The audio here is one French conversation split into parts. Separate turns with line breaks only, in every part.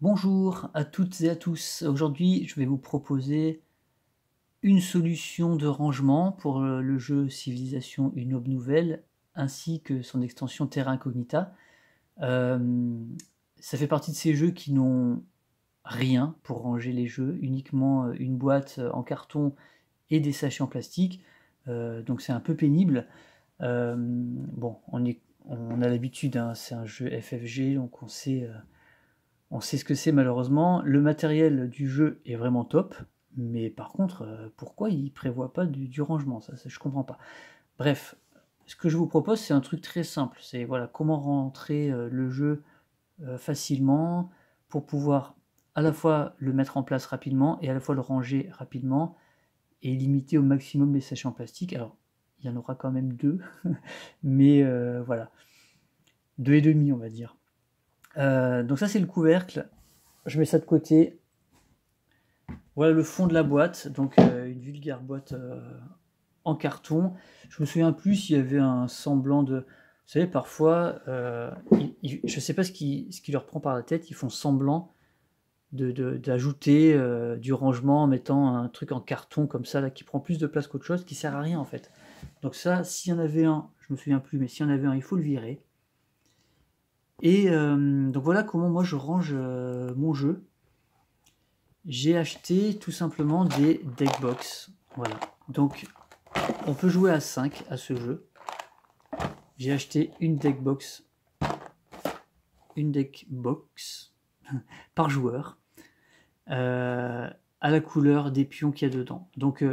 Bonjour à toutes et à tous. Aujourd'hui, je vais vous proposer une solution de rangement pour le jeu Civilisation Une Aube Nouvelle, ainsi que son extension Terra Incognita. Ça fait partie de ces jeux qui n'ont rien pour ranger les jeux, uniquement une boîte en carton et des sachets en plastique. Donc c'est un peu pénible. Bon, on a l'habitude, hein, c'est un jeu FFG, donc on sait ce que c'est malheureusement. Le matériel du jeu est vraiment top, mais par contre, pourquoi il prévoit pas du rangement, ça je comprends pas. Bref, ce que je vous propose, c'est un truc très simple. C'est voilà, comment rentrer le jeu facilement pour pouvoir à la fois le mettre en place rapidement et à la fois le ranger rapidement et limiter au maximum les sachets en plastique. Alors, il y en aura quand même deux, mais voilà, deux et demi, on va dire. Donc ça c'est le couvercle, je mets ça de côté. Voilà le fond de la boîte, donc une vulgaire boîte en carton. Je me souviens plus s'il y avait un semblant de... Vous savez, parfois, je ne sais pas ce qui leur prend par la tête, ils font semblant d'ajouter du rangement en mettant un truc en carton comme ça, là, qui prend plus de place qu'autre chose, qui sert à rien en fait. Donc ça, s'il y en avait un, je me souviens plus, mais s'il y en avait un, il faut le virer. Et donc voilà comment moi je range mon jeu. J'ai acheté tout simplement des deckbox. Voilà. Donc on peut jouer à 5 à ce jeu. J'ai acheté une deckbox par joueur à la couleur des pions qu'il y a dedans. Donc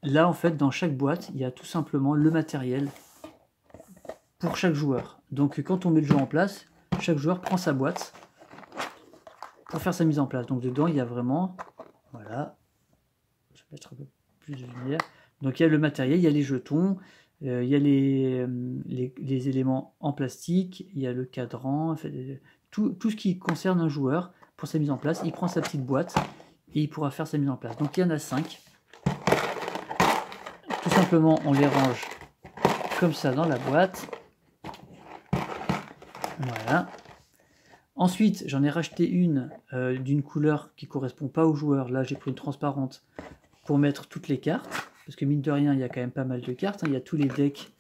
là en fait dans chaque boîte il y a tout simplement le matériel pour chaque joueur. Donc quand on met le jeu en place, chaque joueur prend sa boîte pour faire sa mise en place. Donc dedans il y a vraiment, voilà, je vais mettre un peu plus de lumière. Donc il y a le matériel, il y a les jetons, il y a les éléments en plastique, il y a le cadran, tout ce qui concerne un joueur pour sa mise en place. Il prend sa petite boîte et il pourra faire sa mise en place. Donc il y en a 5. Tout simplement on les range comme ça dans la boîte. Voilà. Ensuite, j'en ai racheté une d'une couleur qui ne correspond pas aux joueurs. Là, j'ai pris une transparente pour mettre toutes les cartes. Parce que mine de rien, il y a quand même pas mal de cartes. Hein. Il y a tous les decks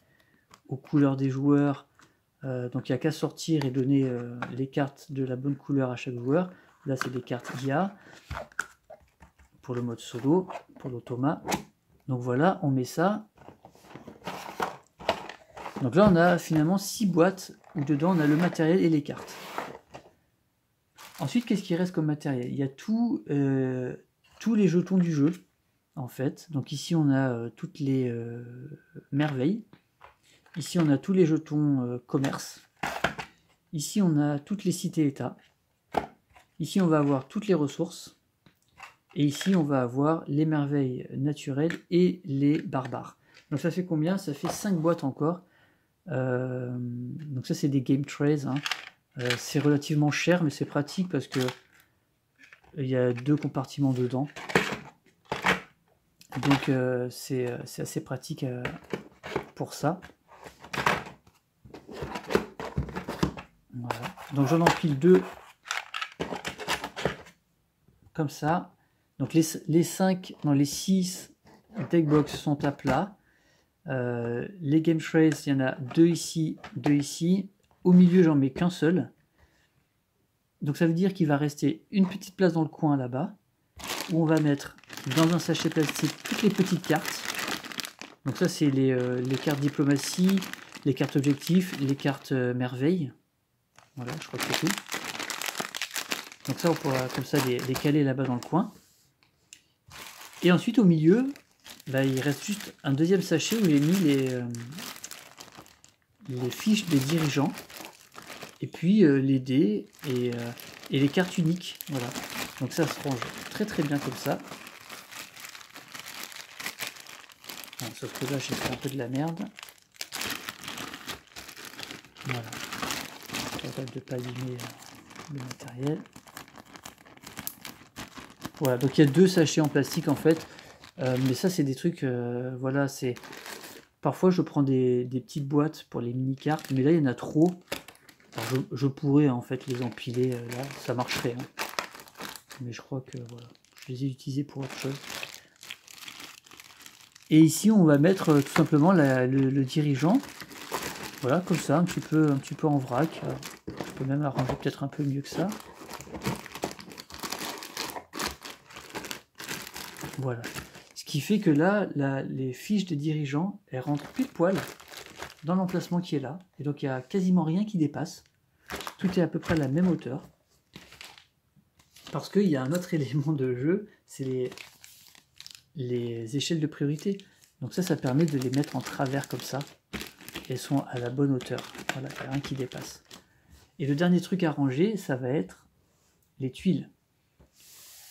aux couleurs des joueurs. Donc il n'y a qu'à sortir et donner les cartes de la bonne couleur à chaque joueur. Là, c'est des cartes IA pour le mode solo, pour l'automa. Donc voilà, on met ça. Donc là, on a finalement 6 boîtes où dedans, on a le matériel et les cartes. Ensuite, qu'est-ce qui reste comme matériel? Il y a tous les jetons du jeu, en fait. Donc ici, on a toutes les merveilles. Ici, on a tous les jetons commerce. Ici, on a toutes les cités-états. Ici, on va avoir toutes les ressources. Et ici, on va avoir les merveilles naturelles et les barbares. Donc ça fait combien? Ça fait 5 boîtes encore. Donc ça, c'est des game trays, hein. C'est relativement cher, mais c'est pratique parce que il y a 2 compartiments dedans. Donc c'est assez pratique pour ça. Voilà. Donc j'en empile 2 comme ça. Donc les 6 deckbox sont à plat. Les game trays, il y en a 2 ici, 2 ici. Au milieu, j'en mets qu'un seul. Donc ça veut dire qu'il va rester une petite place dans le coin là-bas, où on va mettre dans un sachet plastique toutes les petites cartes. Donc ça, c'est les cartes diplomatie, les cartes objectifs, les cartes merveilles. Voilà, je crois que c'est tout. Donc ça, on pourra comme ça les caler là-bas dans le coin. Et ensuite, au milieu, bah, il reste juste un deuxième sachet où j'ai mis les fiches des dirigeants. Et puis les dés et les cartes uniques. Voilà. Donc ça se range très très bien comme ça. Bon, sauf que là j'ai fait un peu de la merde. Voilà. Capable de ne pas abîmer le matériel. Voilà, donc il y a 2 sachets en plastique en fait. Mais ça c'est des trucs, voilà, c'est... Parfois je prends des petites boîtes pour les mini-cartes, mais là il y en a trop. Alors, je pourrais en fait les empiler, là, ça marcherait. Hein. mais je crois que voilà, je les ai utilisés pour autre chose. Et ici, on va mettre tout simplement le dirigeant. Voilà, comme ça, un petit peu en vrac. Je peux même arranger peut-être un peu mieux que ça. Voilà. Ce qui fait que là, les fiches des dirigeants, elles rentrent pile poil dans l'emplacement qui est là. Et donc, il n'y a quasiment rien qui dépasse. Tout est à peu près à la même hauteur. Parce qu'il y a un autre élément de jeu, c'est les échelles de priorité. Donc ça permet de les mettre en travers comme ça. Elles sont à la bonne hauteur. Voilà, il n'y a rien qui dépasse. Et le dernier truc à ranger, ça va être les tuiles.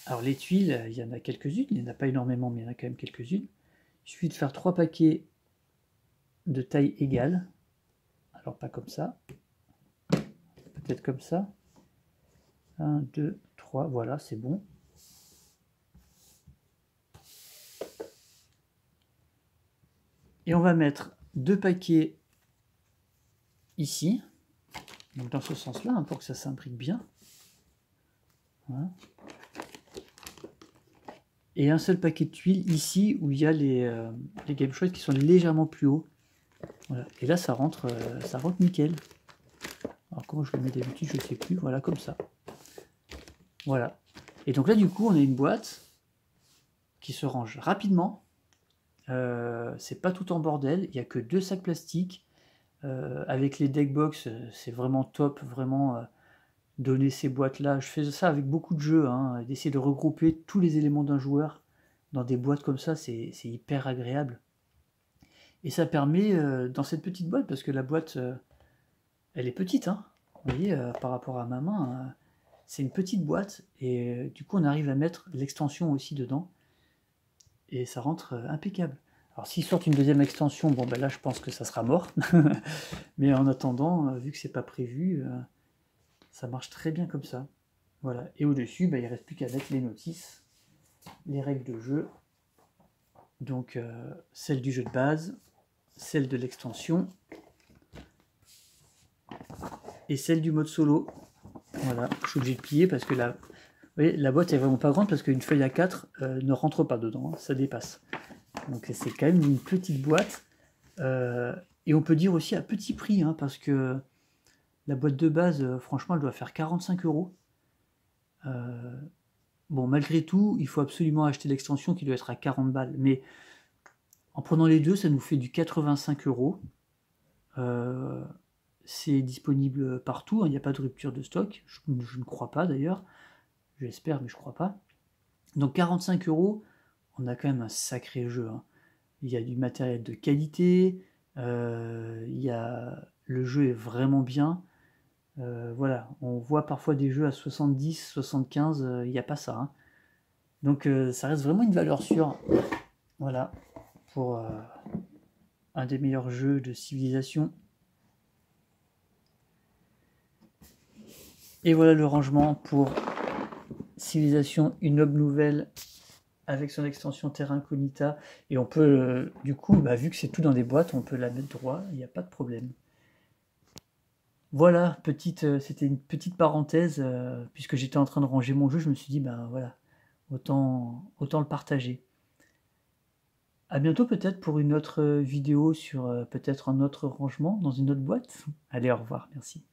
Alors les tuiles, il y en a quelques-unes, il n'y en a pas énormément, mais il y en a quand même quelques-unes. Il suffit de faire 3 paquets de taille égale. Alors pas comme ça, peut-être comme ça. 1, 2, 3, voilà, c'est bon. Et on va mettre 2 paquets ici, donc dans ce sens-là, hein, pour que ça s'imbrique bien. Voilà. Et un seul paquet de tuiles ici, où il y a les Game Choice qui sont légèrement plus hauts. Voilà. Et là, ça rentre nickel. Alors comment je le mets d'habitude, je ne sais plus. Voilà, comme ça. Voilà. Et donc là, du coup, on a une boîte qui se range rapidement. C'est pas tout en bordel. Il n'y a que 2 sacs plastiques. Avec les deckbox, c'est vraiment top. Vraiment, donner ces boîtes-là. Je fais ça avec beaucoup de jeux. Hein, d'essayer de regrouper tous les éléments d'un joueur dans des boîtes comme ça. C'est hyper agréable. Et ça permet, dans cette petite boîte, parce que la boîte, elle est petite, hein, vous voyez, par rapport à ma main, c'est une petite boîte, et du coup on arrive à mettre l'extension aussi dedans, et ça rentre impeccable. Alors s'ils sortent une deuxième extension, bon ben là je pense que ça sera mort, mais en attendant, vu que c'est pas prévu, ça marche très bien comme ça. Voilà, et au-dessus, ben, il ne reste plus qu'à mettre les notices, les règles de jeu, donc celle du jeu de base, celle de l'extension, et celle du mode solo. Voilà, je suis obligé de plier parce que vous voyez, la boîte est vraiment pas grande parce qu'une feuille A4 ne rentre pas dedans, hein, ça dépasse. Donc c'est quand même une petite boîte. Et on peut dire aussi à petit prix, hein, parce que la boîte de base, franchement, elle doit faire 45 €. Bon, malgré tout, il faut absolument acheter l'extension qui doit être à 40 balles. Mais en prenant les deux, ça nous fait du 85 €. C'est disponible partout, hein, il n'y a pas de rupture de stock, je ne crois pas d'ailleurs, j'espère mais je crois pas. Donc 45 €, on a quand même un sacré jeu, hein. Il y a du matériel de qualité, le jeu est vraiment bien, voilà, on voit parfois des jeux à 70, 75, il n'y a pas ça, hein. Donc ça reste vraiment une valeur sûre, voilà, pour un des meilleurs jeux de civilisation. Et voilà le rangement pour Civilisation, une noble nouvelle avec son extension Terra Incognita. Et on peut, du coup, vu que c'est tout dans des boîtes, on peut la mettre droit, il n'y a pas de problème. Voilà, c'était une petite parenthèse, puisque j'étais en train de ranger mon jeu, je me suis dit, voilà, autant le partager. À bientôt peut-être pour une autre vidéo sur peut-être un autre rangement dans une autre boîte. Allez, au revoir, merci.